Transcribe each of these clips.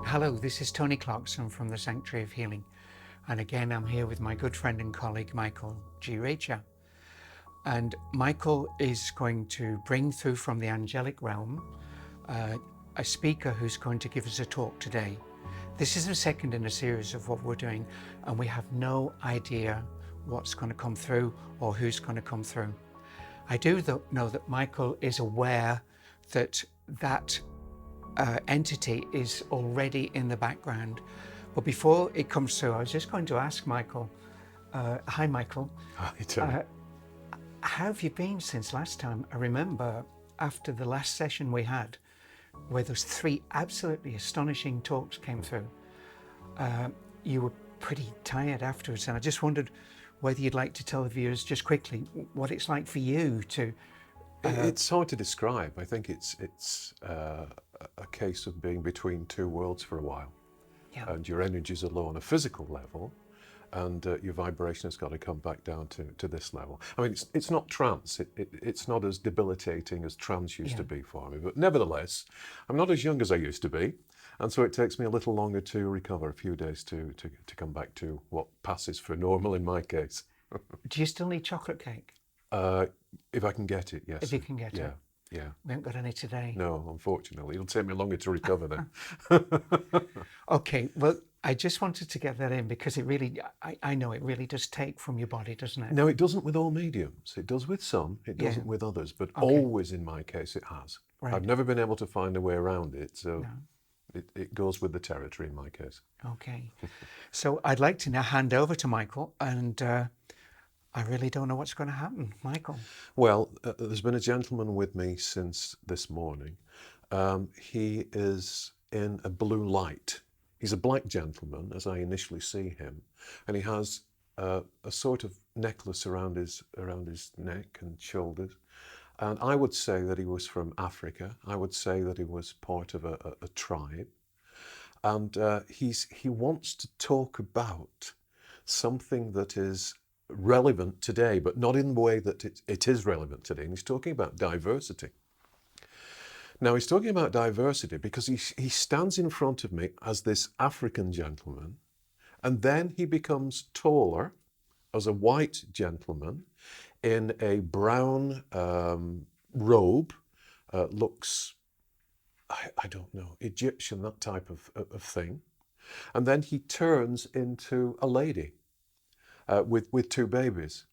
Hello, this is Tony Clarkson from the Sanctuary of Healing. And again, I'm here with my good friend and colleague, Michael G. Reccia. And Michael is going to bring through from the angelic realm a speaker who's going to give us a talk today. This is the second in a series of what we're doing, and we have no idea what's going to come through or who's going to come through. I do know that Michael is aware that entity is already in the background. But before it comes through, I was just going to ask Michael, hi Michael. Hi, Tony. How have you been since last time? I remember after the last session we had, where those 3 absolutely astonishing talks came through, you were pretty tired afterwards, and I just wondered whether you'd like to tell the viewers just quickly what it's like for you to... It's hard to describe. I think it's a case of being between 2 worlds for a while. Yeah. And your energies are low on a physical level, and your vibration has got to come back down to this level. I mean, it's not trance. It's not as debilitating as trance used to be for me. But nevertheless, I'm not as young as I used to be. And so it takes me a little longer to recover, a few days to come back to what passes for normal in my case. Do you still need chocolate cake? If I can get it, yes. If you can get it? Yeah. We haven't got any today. No, unfortunately. It'll take me longer to recover then. Okay, well, I just wanted to get that in because it really, I know it really does take from your body, doesn't it? No, it doesn't with all mediums. It does with some, it doesn't with others, but always in my case it has. Right. I've never been able to find a way around it, so it goes with the territory in my case. Okay, so I'd like to now hand over to Michael, and I really don't know what's going to happen. Michael. Well, there's been a gentleman with me since this morning. He is in a blue light. He's a black gentleman, as I initially see him, and he has a sort of necklace around his neck and shoulders. And I would say that he was from Africa. I would say that he was part of a tribe. And he wants to talk about something that is relevant today, but not in the way that it is relevant today. And he's talking about diversity. Now, he's talking about diversity because he stands in front of me as this African gentleman, and then he becomes taller as a white gentleman in a brown robe, looks, I don't know, Egyptian, that type of thing. And then he turns into a lady with 2 babies.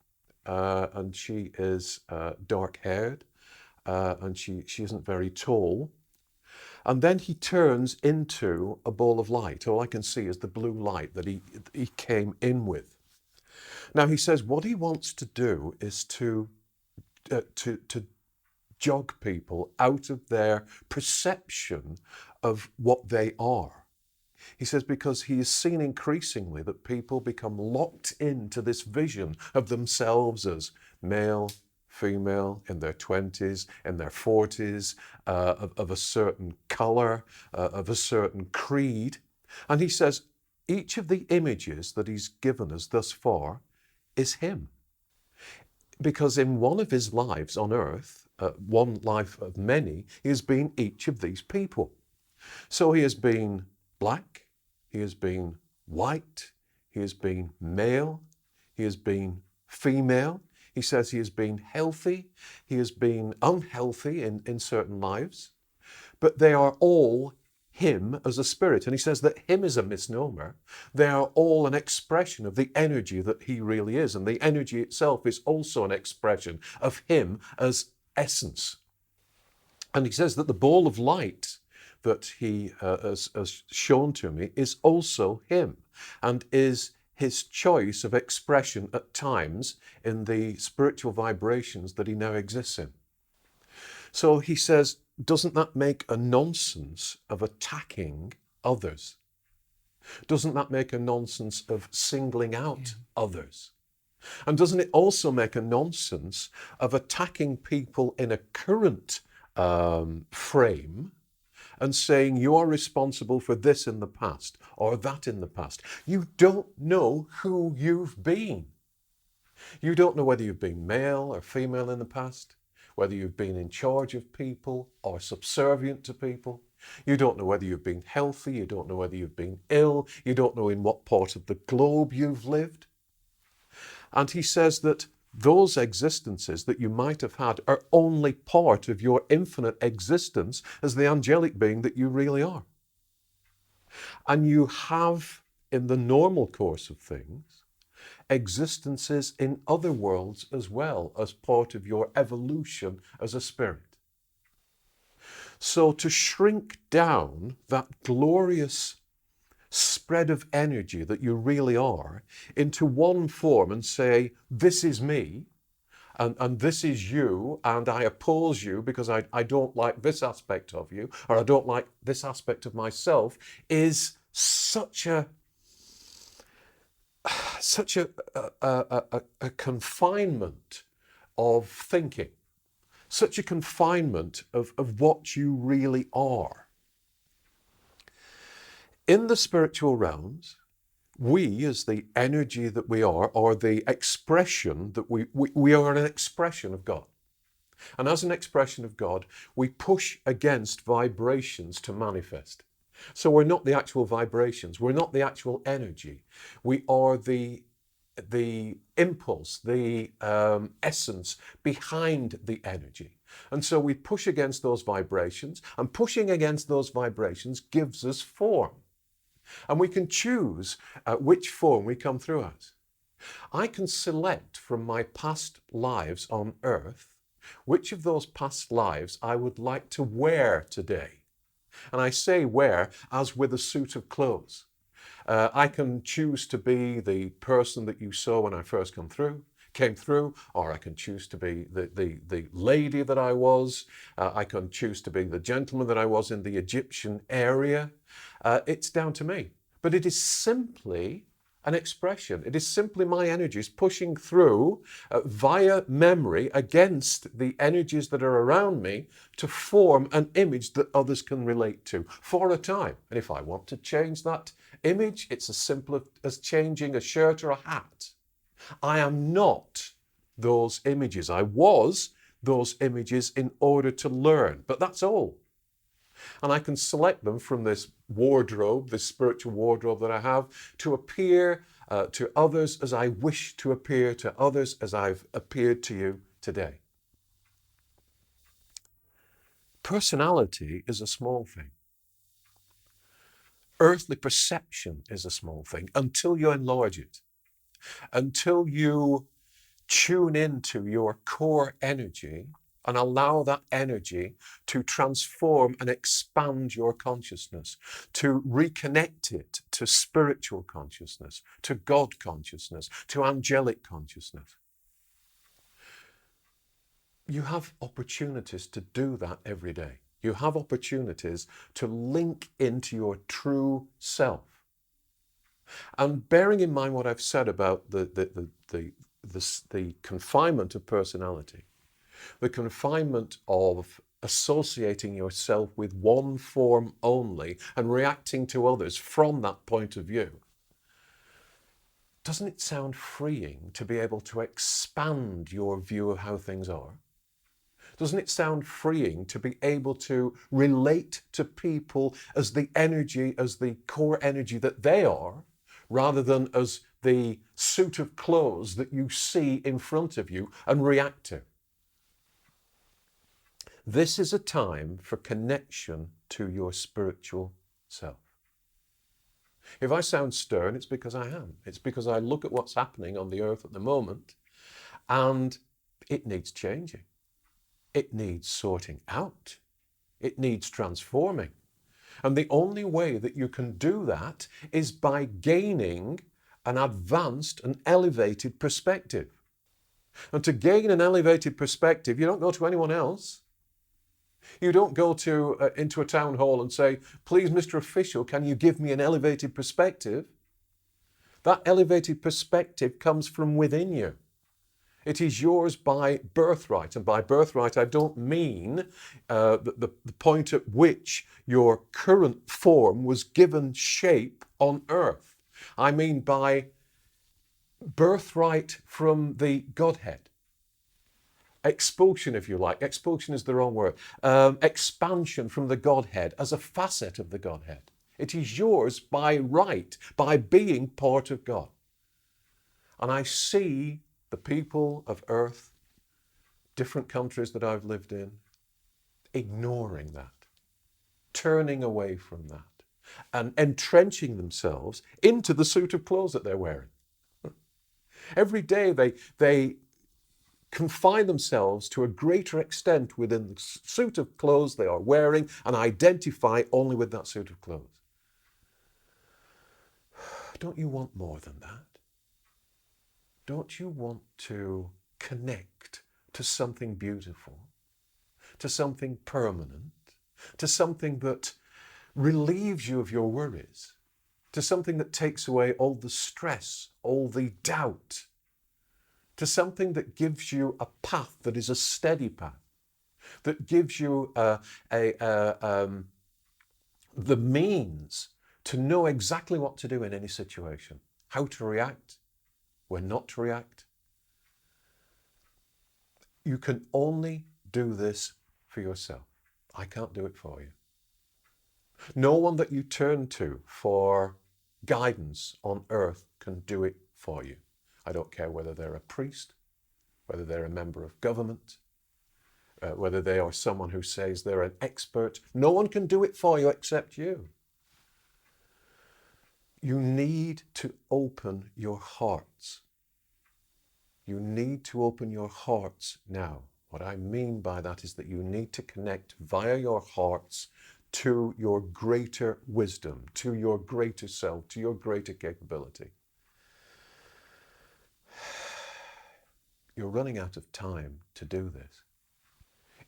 And she is dark-haired, and she isn't very tall. And then he turns into a ball of light. All I can see is the blue light that he came in with. Now he says what he wants to do is to jog people out of their perception of what they are. He says because he has seen increasingly that people become locked into this vision of themselves as male, female, in their 20s, in their 40s, of a certain colour, of a certain creed. And he says each of the images that he's given us thus far is him. Because in one of his lives on earth, one life of many, he has been each of these people. So he has been black, he has been white, he has been male, he has been female. He says he has been healthy, he has been unhealthy in certain lives, but they are all him as a spirit. And he says that him is a misnomer. They are all an expression of the energy that he really is. And the energy itself is also an expression of him as essence. And he says that the ball of light that he has shown to me is also him and is his choice of expression at times in the spiritual vibrations that he now exists in. So he says, doesn't that make a nonsense of attacking others? Doesn't that make a nonsense of singling out others? And doesn't it also make a nonsense of attacking people in a current frame and saying you are responsible for this in the past or that in the past? You don't know who you've been. You don't know whether you've been male or female in the past, whether you've been in charge of people or subservient to people. You don't know whether you've been healthy, you don't know whether you've been ill, you don't know in what part of the globe you've lived. And he says that those existences that you might have had are only part of your infinite existence as the angelic being that you really are. And you have, in the normal course of things, existences in other worlds as well as part of your evolution as a spirit. So to shrink down that glorious spread of energy that you really are into one form and say, this is me, and this is you, and I oppose you because I don't like this aspect of you, or I don't like this aspect of myself, is such a confinement of thinking, such a confinement of what you really are. In the spiritual realms, we, as the energy that we are, or the expression that we are an expression of God. And as an expression of God, we push against vibrations to manifest. So we're not the actual vibrations, we're not the actual energy. We are the impulse, the essence behind the energy. And so we push against those vibrations, and pushing against those vibrations gives us form. And we can choose which form we come through as. I can select from my past lives on earth which of those past lives I would like to wear today. And I say wear as with a suit of clothes. I can choose to be the person that you saw when I first came through, or I can choose to be the lady that I was. I can choose to be the gentleman that I was in the Egyptian area. It's down to me. But it is simply an expression. It is simply my energies pushing through via memory against the energies that are around me to form an image that others can relate to for a time. And if I want to change that image, it's as simple as changing a shirt or a hat. I am not those images. I was those images in order to learn, but that's all. And I can select them from this wardrobe, this spiritual wardrobe that I have, to appear to others as I wish to appear to others as I've appeared to you today. Personality is a small thing. Earthly perception is a small thing until you enlarge it, until you tune into your core energy and allow that energy to transform and expand your consciousness, to reconnect it to spiritual consciousness, to God consciousness, to angelic consciousness. You have opportunities to do that every day. You have opportunities to link into your true self. And bearing in mind what I've said about the confinement of personality, the confinement of associating yourself with one form only and reacting to others from that point of view, doesn't it sound freeing to be able to expand your view of how things are? Doesn't it sound freeing to be able to relate to people as the energy, as the core energy that they are, rather than as the suit of clothes that you see in front of you and react to? This is a time for connection to your spiritual self. If I sound stern, it's because I am. It's because I look at what's happening on the earth at the moment and it needs changing. It needs sorting out. It needs transforming. And the only way that you can do that is by gaining an advanced and elevated perspective. And to gain an elevated perspective, you don't go to anyone else. You don't go into a town hall and say, please, Mr. Official, can you give me an elevated perspective? That elevated perspective comes from within you. It is yours by birthright. And by birthright, I don't mean the point at which your current form was given shape on earth. I mean by birthright from the Godhead. expulsion, if you like. Expulsion is the wrong word. Expansion from the Godhead as a facet of the Godhead. It is yours by right, by being part of God. And I see the people of earth, different countries that I've lived in, ignoring that, turning away from that, and entrenching themselves into the suit of clothes that they're wearing. Every day they confine themselves to a greater extent within the suit of clothes they are wearing and identify only with that suit of clothes. Don't you want more than that? Don't you want to connect to something beautiful, to something permanent, to something that relieves you of your worries, to something that takes away all the stress, all the doubt, to something that gives you a path that is a steady path, that gives you the means to know exactly what to do in any situation, how to react, when not to react. You can only do this for yourself. I can't do it for you. No one that you turn to for guidance on earth can do it for you. I don't care whether they're a priest, whether they're a member of government, whether they are someone who says they're an expert. No one can do it for you except you. You need to open your hearts. You need to open your hearts now. What I mean by that is that you need to connect via your hearts to your greater wisdom, to your greater self, to your greater capability. You're running out of time to do this.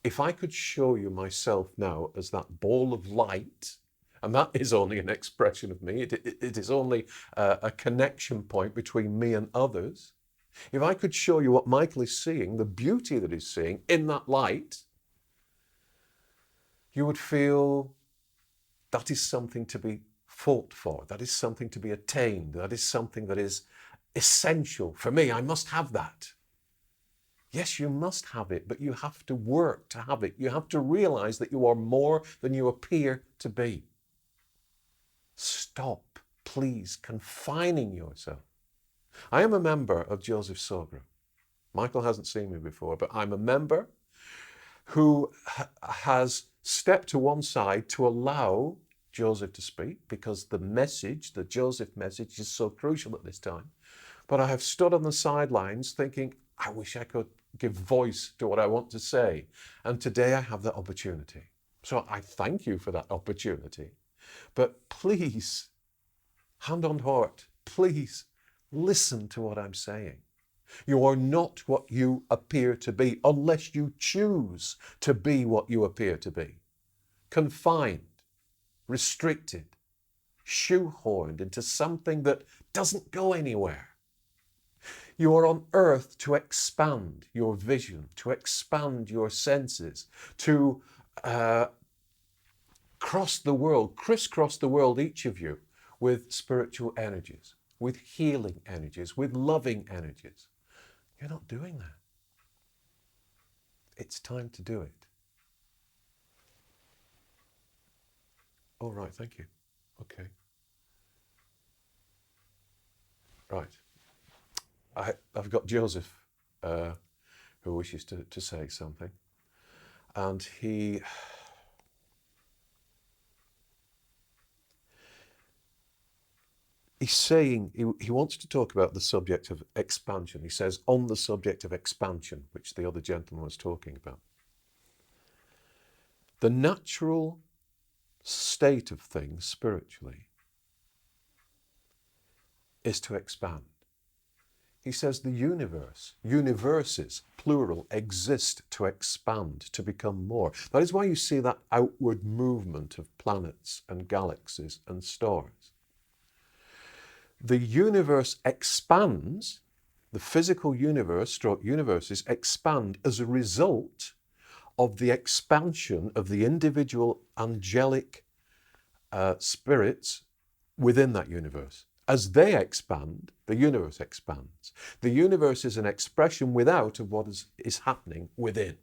If I could show you myself now as that ball of light, and that is only an expression of me, it is only a connection point between me and others. If I could show you what Michael is seeing, the beauty that he's seeing in that light, you would feel that is something to be fought for. That is something to be attained. That is something that is essential for me. I must have that. Yes, you must have it, but you have to work to have it. You have to realize that you are more than you appear to be. Stop, please, confining yourself. I am a member of Joseph's Soul Group. Michael hasn't seen me before, but I'm a member who has stepped to one side to allow Joseph to speak, because the message, the Joseph message, is so crucial at this time. But I have stood on the sidelines thinking, I wish I could give voice to what I want to say. And today I have that opportunity. So I thank you for that opportunity. But please, hand on heart, please listen to what I'm saying. You are not what you appear to be unless you choose to be what you appear to be. Confined, restricted, shoehorned into something that doesn't go anywhere. You are on earth to expand your vision, to expand your senses, to crisscross the world, each of you, with spiritual energies, with healing energies, with loving energies. You're not doing that. It's time to do it. All right, thank you. Okay. Right. I've got Joseph who wishes to say something. And he's saying, he wants to talk about the subject of expansion. He says, on the subject of expansion, which the other gentleman was talking about. The natural state of things spiritually is to expand. He says the universes, plural, exist to expand, to become more. That is why you see that outward movement of planets and galaxies and stars. The universe expands, the physical universe, stroke universes, expand as a result of the expansion of the individual angelic spirits within that universe. As they expand, the universe expands. The universe is an expression without of what is happening within.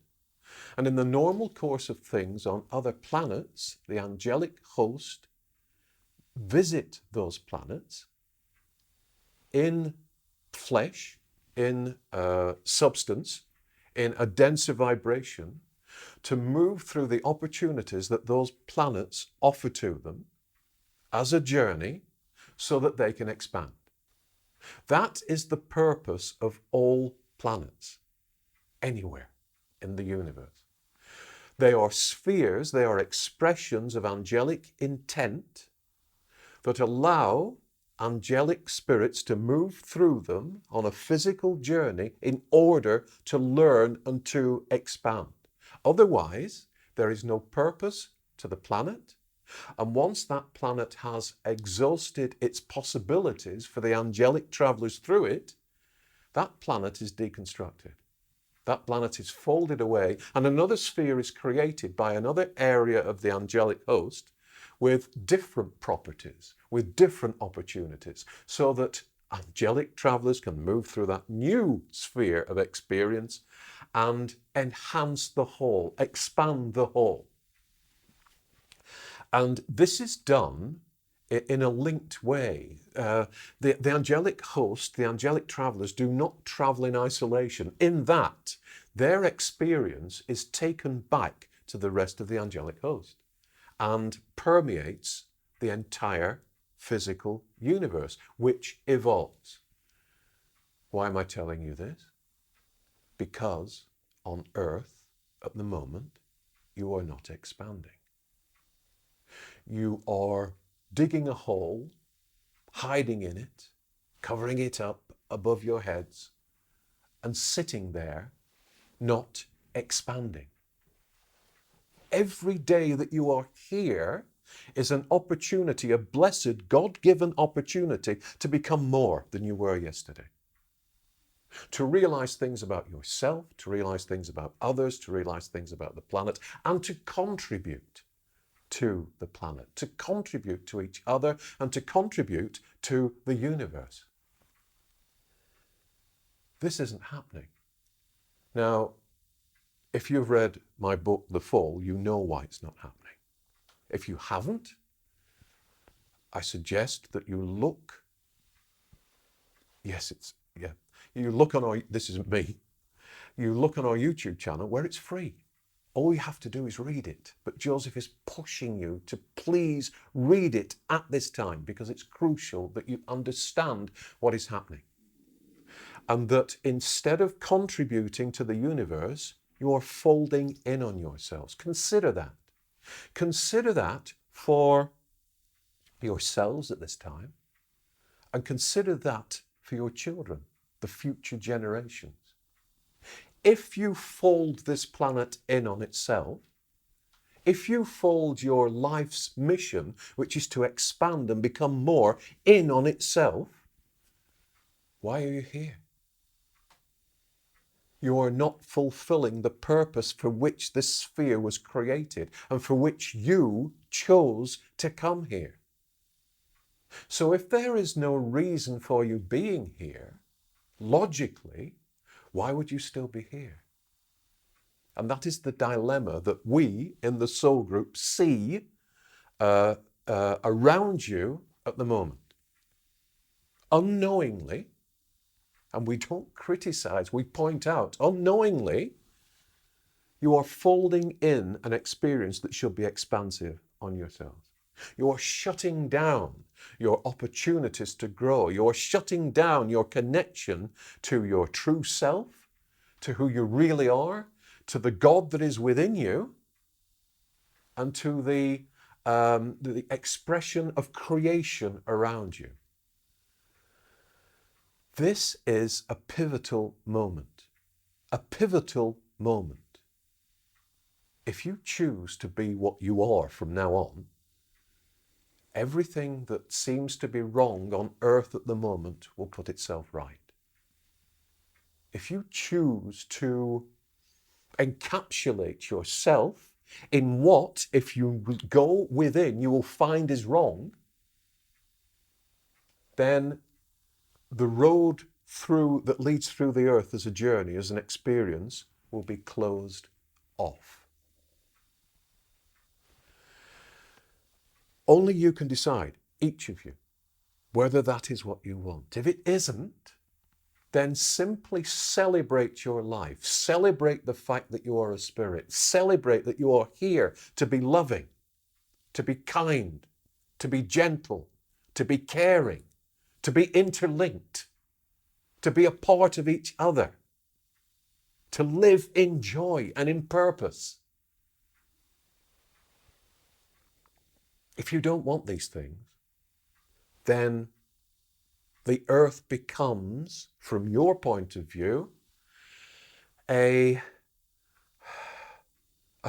And in the normal course of things on other planets, the angelic host visit those planets in flesh, in substance, in a denser vibration, to move through the opportunities that those planets offer to them as a journey so that they can expand. That is the purpose of all planets, anywhere in the universe. They are spheres, they are expressions of angelic intent that allow angelic spirits to move through them on a physical journey in order to learn and to expand. Otherwise, there is no purpose to the planet. And once that planet has exhausted its possibilities for the angelic travelers through it, that planet is deconstructed. That planet is folded away, and another sphere is created by another area of the angelic host with different properties, with different opportunities, so that angelic travelers can move through that new sphere of experience and enhance the whole, expand the whole. And this is done in a linked way. The angelic host, the angelic travelers, do not travel in isolation, in that their experience is taken back to the rest of the angelic host and permeates the entire physical universe, which evolves. Why am I telling you this? Because on Earth, at the moment, you are not expanding. You are digging a hole, hiding in it, covering it up above your heads, and sitting there, not expanding. Every day that you are here is an opportunity, a blessed, God-given opportunity to become more than you were yesterday. To realize things about yourself, to realize things about others, to realize things about the planet, and to contribute to the planet, to contribute to each other, and to contribute to the universe. This isn't happening. Now, if you've read my book, The Fall, you know why it's not happening. If you haven't, I suggest that you look, you look on our, this isn't me, you look on our YouTube channel where it's free. All you have to do is read it. But Joseph is pushing you to please read it at this time, because it's crucial that you understand what is happening. And that instead of contributing to the universe, you are folding in on yourselves. Consider that. Consider that for yourselves at this time, and consider that for your children, the future generations. If you fold this planet in on itself, if you fold your life's mission, which is to expand and become more, in on itself, why are you here? You are not fulfilling the purpose for which this sphere was created and for which you chose to come here. So if there is no reason for you being here, logically, why would you still be here? And that is the dilemma that we in the soul group see around you at the moment. Unknowingly, and we don't criticize, we point out, unknowingly, you are folding in an experience that should be expansive on yourselves. You are shutting down your opportunities to grow. You are shutting down your connection to your true self, to who you really are, to the God that is within you, and to the expression of creation around you. This is a pivotal moment. A pivotal moment. If you choose to be what you are from now on, everything that seems to be wrong on earth at the moment will put itself right. If you choose to encapsulate yourself in what, if you go within, you will find is wrong, then the road through that leads through the earth as a journey, as an experience, will be closed off. Only you can decide, each of you, whether that is what you want. If it isn't, then simply celebrate your life. Celebrate the fact that you are a spirit. Celebrate that you are here to be loving, to be kind, to be gentle, to be caring, to be interlinked, to be a part of each other, to live in joy and in purpose. If you don't want these things, then the earth becomes, from your point of view, a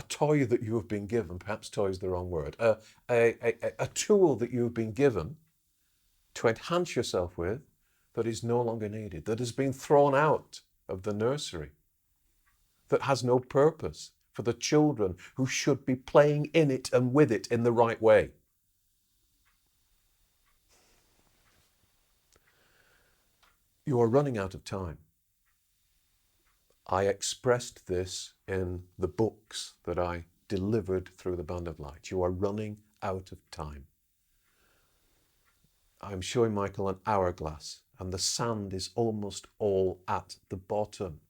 toy that you have been given. Perhaps toy is the wrong word. A tool that you have been given to enhance yourself with that is no longer needed, that has been thrown out of the nursery, that has no purpose for the children who should be playing in it and with it in the right way. You are running out of time. I expressed this in the books that I delivered through the Band of Light. You are running out of time. I'm showing Michael an hourglass, and the sand is almost all at the bottom.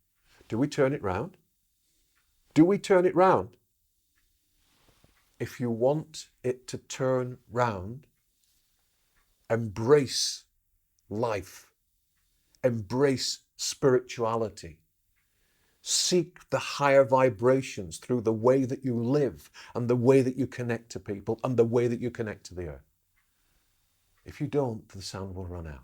Do we turn it round? Do we turn it round? If you want it to turn round, embrace life, embrace spirituality. Seek the higher vibrations through the way that you live and the way that you connect to people and the way that you connect to the earth. If you don't, the sound will run out.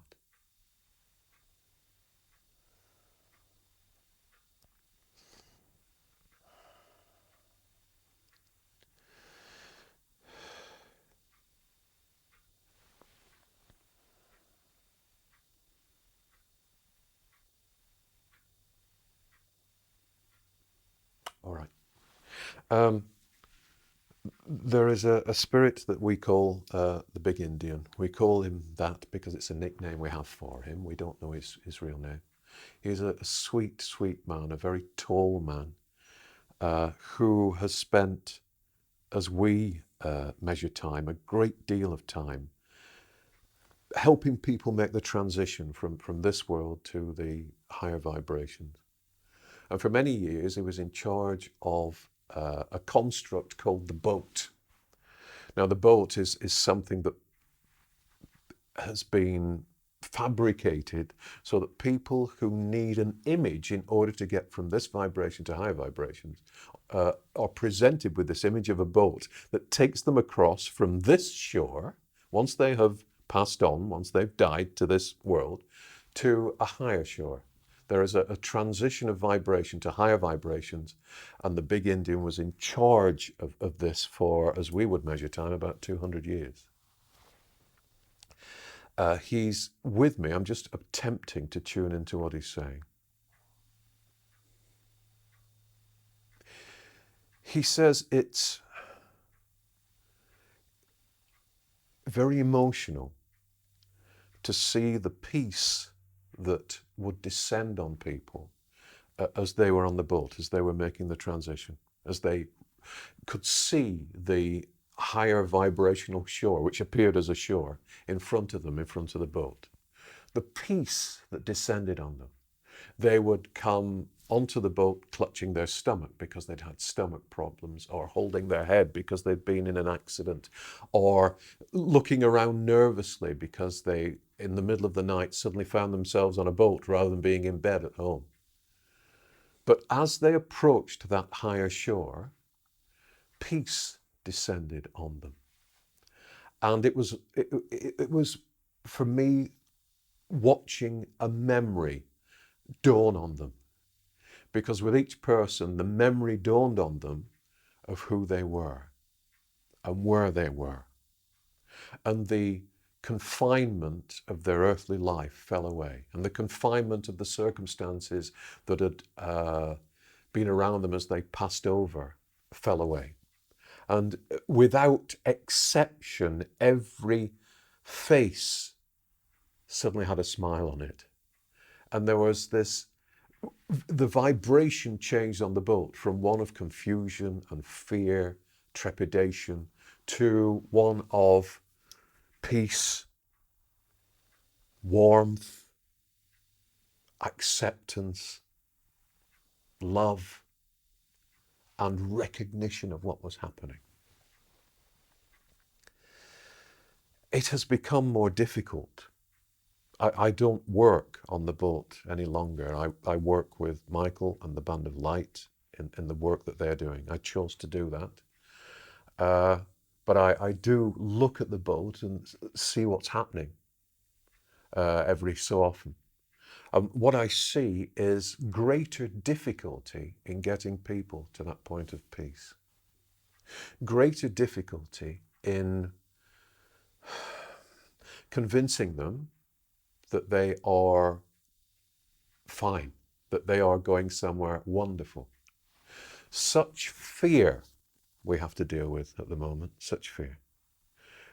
All right. There is a spirit that we call the Big Indian. We call him that because it's a nickname we have for him. We don't know his real name. He's a sweet, sweet man, a very tall man, who has spent, as we measure time, a great deal of time helping people make the transition from this world to the higher vibrations. And for many years, he was in charge of a construct called the boat. Now, the boat is something that has been fabricated so that people who need an image in order to get from this vibration to higher vibrations are presented with this image of a boat that takes them across from this shore, once they have passed on, once they've died to this world, to a higher shore. There is a transition of vibration to higher vibrations, and the Big Indian was in charge of this for, as we would measure time, about 200 years. He's with me. I'm just attempting to tune into what he's saying. He says it's very emotional to see the peace that would descend on people as they were on the boat, as they were making the transition, as they could see the higher vibrational shore, which appeared as a shore, in front of them, in front of the boat. The peace that descended on them. They would come onto the boat clutching their stomach because they'd had stomach problems, or holding their head because they'd been in an accident, or looking around nervously because they, in the middle of the night, suddenly found themselves on a boat rather than being in bed at home. But as they approached that higher shore, peace descended on them. And it was for me watching a memory dawn on them. Because with each person, the memory dawned on them of who they were and where they were. And the confinement of their earthly life fell away. And the confinement of the circumstances that had been around them as they passed over fell away. And without exception, every face suddenly had a smile on it. And there was the vibration changed on the boat from one of confusion and fear, trepidation, to one of peace, warmth, acceptance, love, and recognition of what was happening. It has become more difficult. I don't work on the boat any longer. I work with Michael and the Band of Light in the work that they're doing. I chose to do that. But I do look at the boat and see what's happening every so often. What I see is greater difficulty in getting people to that point of peace. Greater difficulty in convincing them that they are fine, that they are going somewhere wonderful. Such fear we have to deal with at the moment, such fear.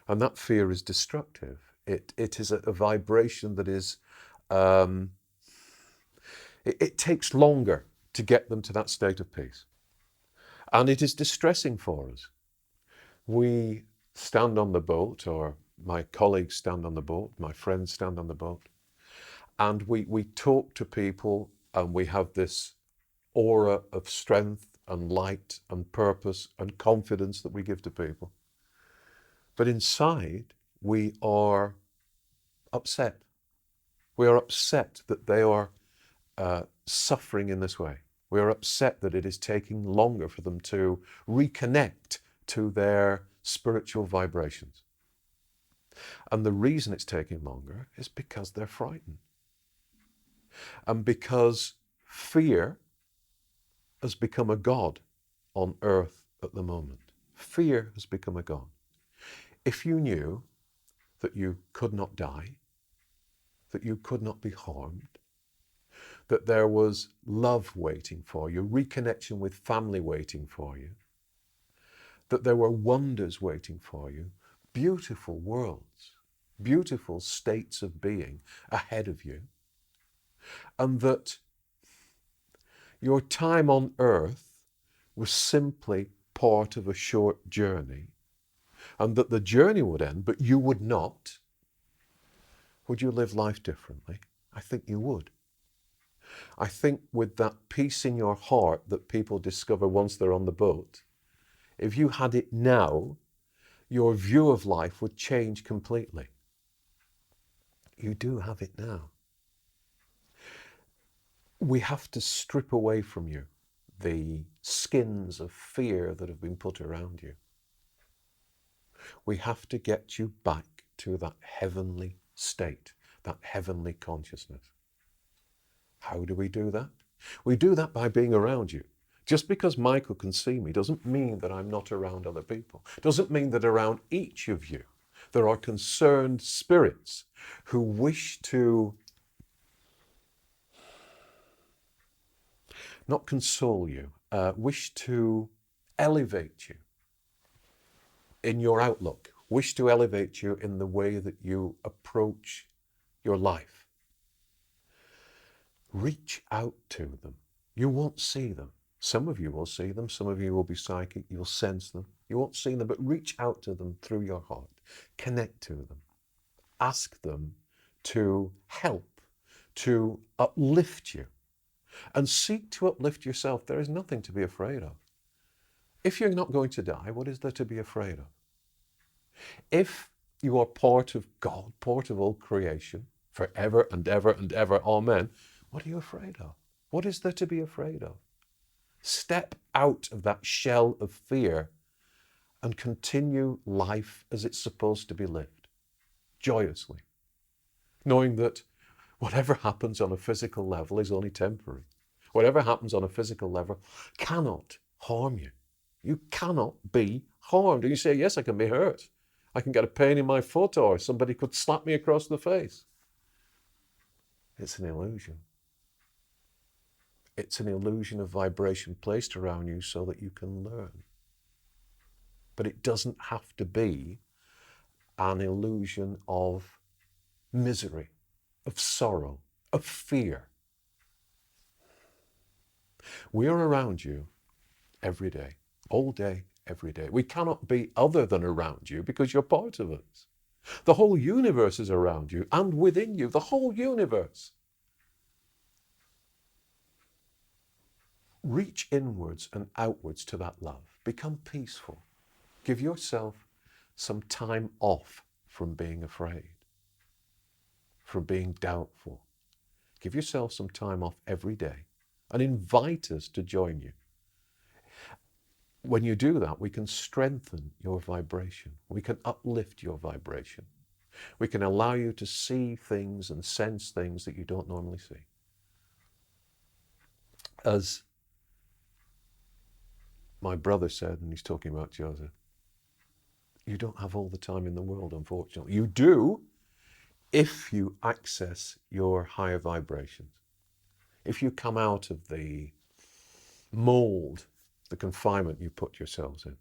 And that fear is destructive. It is a vibration that is, it takes longer to get them to that state of peace. And it is distressing for us. We stand on the boat, or my colleagues stand on the boat, my friends stand on the boat, and we talk to people, and we have this aura of strength and light and purpose and confidence that we give to people. But inside, we are upset. We are upset that they are suffering in this way. We are upset that it is taking longer for them to reconnect to their spiritual vibrations. And the reason it's taking longer is because they're frightened. And because fear has become a god on earth at the moment. Fear has become a god. If you knew that you could not die, that you could not be harmed, that there was love waiting for you, reconnection with family waiting for you, that there were wonders waiting for you, beautiful worlds, beautiful states of being ahead of you, and that your time on earth was simply part of a short journey, and that the journey would end, but you would not, would you live life differently? I think you would. I think with that peace in your heart that people discover once they're on the boat, if you had it now, your view of life would change completely. You do have it now. We have to strip away from you the skins of fear that have been put around you. We have to get you back to that heavenly state, that heavenly consciousness. How do we do that? We do that by being around you. Just because Michael can see me doesn't mean that I'm not around other people. Doesn't mean that around each of you there are concerned spirits who wish to not console you, wish to elevate you in your outlook, wish to elevate you in the way that you approach your life. Reach out to them. You won't see them. Some of you will see them. Some of you will be psychic. You'll sense them. You won't see them, but reach out to them through your heart. Connect to them. Ask them to help, to uplift you. And seek to uplift yourself. There is nothing to be afraid of. If you're not going to die, what is there to be afraid of? If you are part of God, part of all creation, forever and ever and ever, amen, what are you afraid of? What is there to be afraid of? Step out of that shell of fear and continue life as it's supposed to be lived, joyously, knowing that whatever happens on a physical level is only temporary. Whatever happens on a physical level cannot harm you. You cannot be harmed. And you say, yes, I can be hurt. I can get a pain in my foot, or somebody could slap me across the face. It's an illusion. It's an illusion of vibration placed around you so that you can learn. But it doesn't have to be an illusion of misery. of sorrow, of fear. We are around you every day, all day, every day. We cannot be other than around you because you're part of us. The whole universe is around you and within you, the whole universe. Reach inwards and outwards to that love. Become peaceful. Give yourself some time off from being afraid, from being doubtful. Give yourself some time off every day and invite us to join you. When you do that, we can strengthen your vibration. We can uplift your vibration. We can allow you to see things and sense things that you don't normally see. As my brother said, and he's talking about Joseph, you don't have all the time in the world, unfortunately. You do if you access your higher vibrations. If you come out of the mold, the confinement you put yourselves in.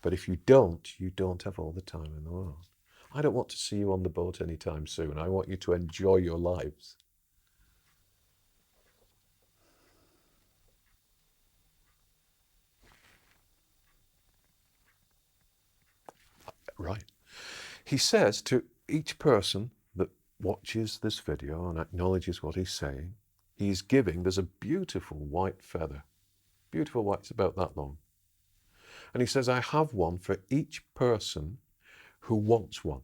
But if you don't have all the time in the world. I don't want to see you on the boat anytime soon. I want you to enjoy your lives. Right. He says to each person that watches this video and acknowledges what he's saying, he's giving, there's a beautiful white feather. Beautiful white, it's about that long. And he says, I have one for each person who wants one.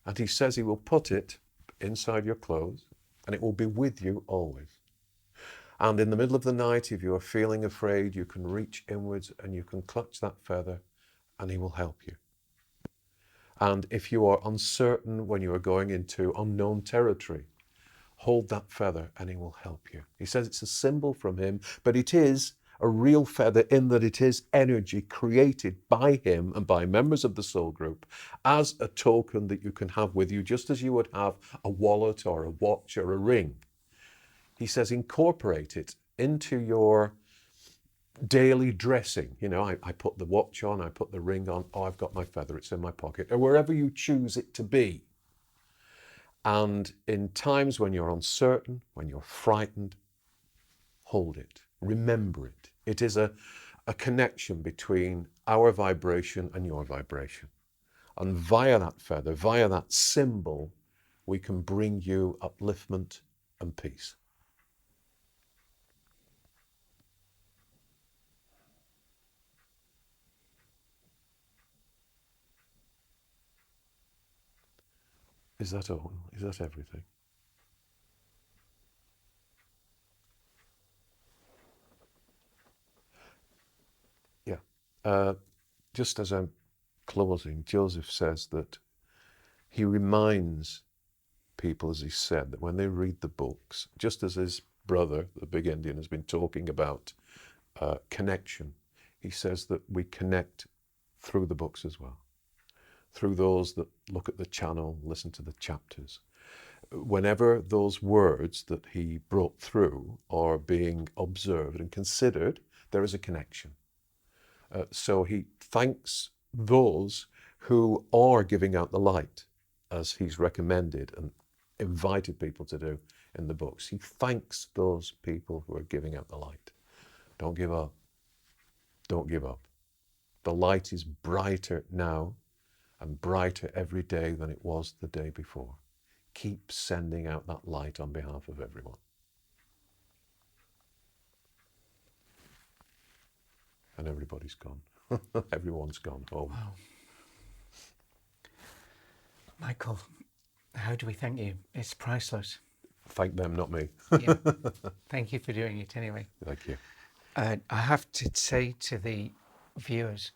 And he says he will put it inside your clothes and it will be with you always. And in the middle of the night, if you are feeling afraid, you can reach inwards and you can clutch that feather and he will help you. And if you are uncertain when you are going into unknown territory, hold that feather and he will help you. He says it's a symbol from him, but it is a real feather in that it is energy created by him and by members of the soul group as a token that you can have with you, just as you would have a wallet or a watch or a ring. He says incorporate it into your daily dressing. You know, I put the watch on, I put the ring on, oh, I've got my feather, it's in my pocket, or wherever you choose it to be. And in times when you're uncertain, when you're frightened, hold it, remember it. It is a connection between our vibration and your vibration. And via that feather, via that symbol, we can bring you upliftment and peace. Is that all? Is that everything? Yeah. Just as I'm closing, Joseph says that he reminds people, as he said, that when they read the books, just as his brother, the big Indian, has been talking about connection, he says that we connect through the books as well, through those that look at the channel, listen to the chapters. Whenever those words that he brought through are being observed and considered, there is a connection. So he thanks those who are giving out the light, as he's recommended and invited people to do in the books. He thanks those people who are giving out the light. Don't give up. Don't give up. The light is brighter now and brighter every day than it was the day before. Keep sending out that light on behalf of everyone. And everybody's gone. Everyone's gone home. Wow. Michael, how do we thank you? It's priceless. Thank them, not me. Yeah. Thank you for doing it anyway. Thank you. I have to say to the viewers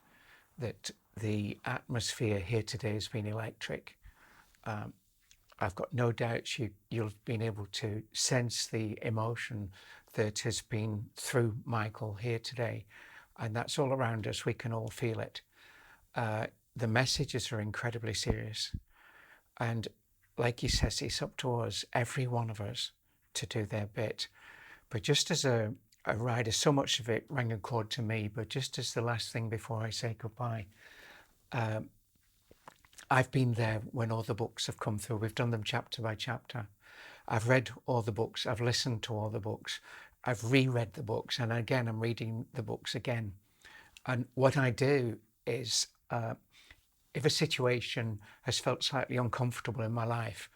that the atmosphere here today has been electric. I've got no doubt you'll have been able to sense the emotion that has been through Michael here today. And that's all around us. We can all feel it. The messages are incredibly serious. And like he says, it's up to us, every one of us, to do their bit. But just as a rider, so much of it rang a chord to me, but just as the last thing before I say goodbye, I've been there when all the books have come through. We've done them chapter by chapter. I've read all the books. I've listened to all the books. I've reread the books. And again, I'm reading the books again. And what I do is, if a situation has felt slightly uncomfortable in my life,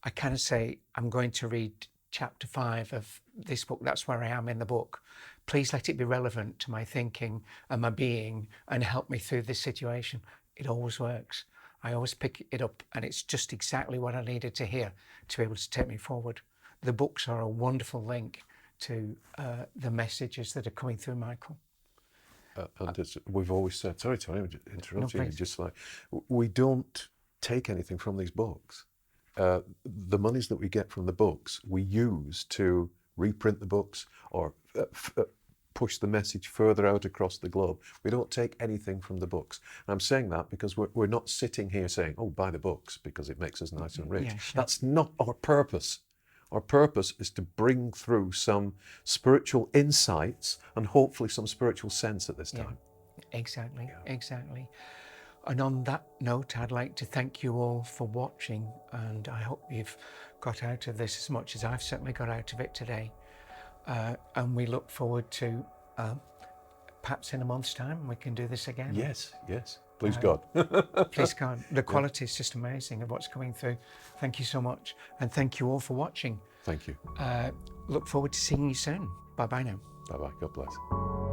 I kind of say, I'm going to read chapter 5 of this book. That's where I am in the book. Please let it be relevant to my thinking and my being and help me through this situation. It always works. I always pick it up, and it's just exactly what I needed to hear to be able to take me forward. The books are a wonderful link to the messages that are coming through Michael. And as we've always said, sorry to interrupt you, please. just like, we don't take anything from these books. The monies that we get from the books, we use to reprint the books or push the message further out across the globe. We don't take anything from the books. And I'm saying that because we're not sitting here saying, oh, buy the books because it makes us nice and rich. Yeah, sure. That's not our purpose. Our purpose is to bring through some spiritual insights and hopefully some spiritual sense at this time. Exactly, exactly. And on that note, I'd like to thank you all for watching, and I hope you've got out of this as much as I've certainly got out of it today. And we look forward to perhaps in a month's time we can do this again. Yes, yes. Please God. Please God. The quality is just amazing of what's coming through. Thank you so much. And thank you all for watching. Thank you. Look forward to seeing you soon. Bye-bye now. Bye-bye. God bless.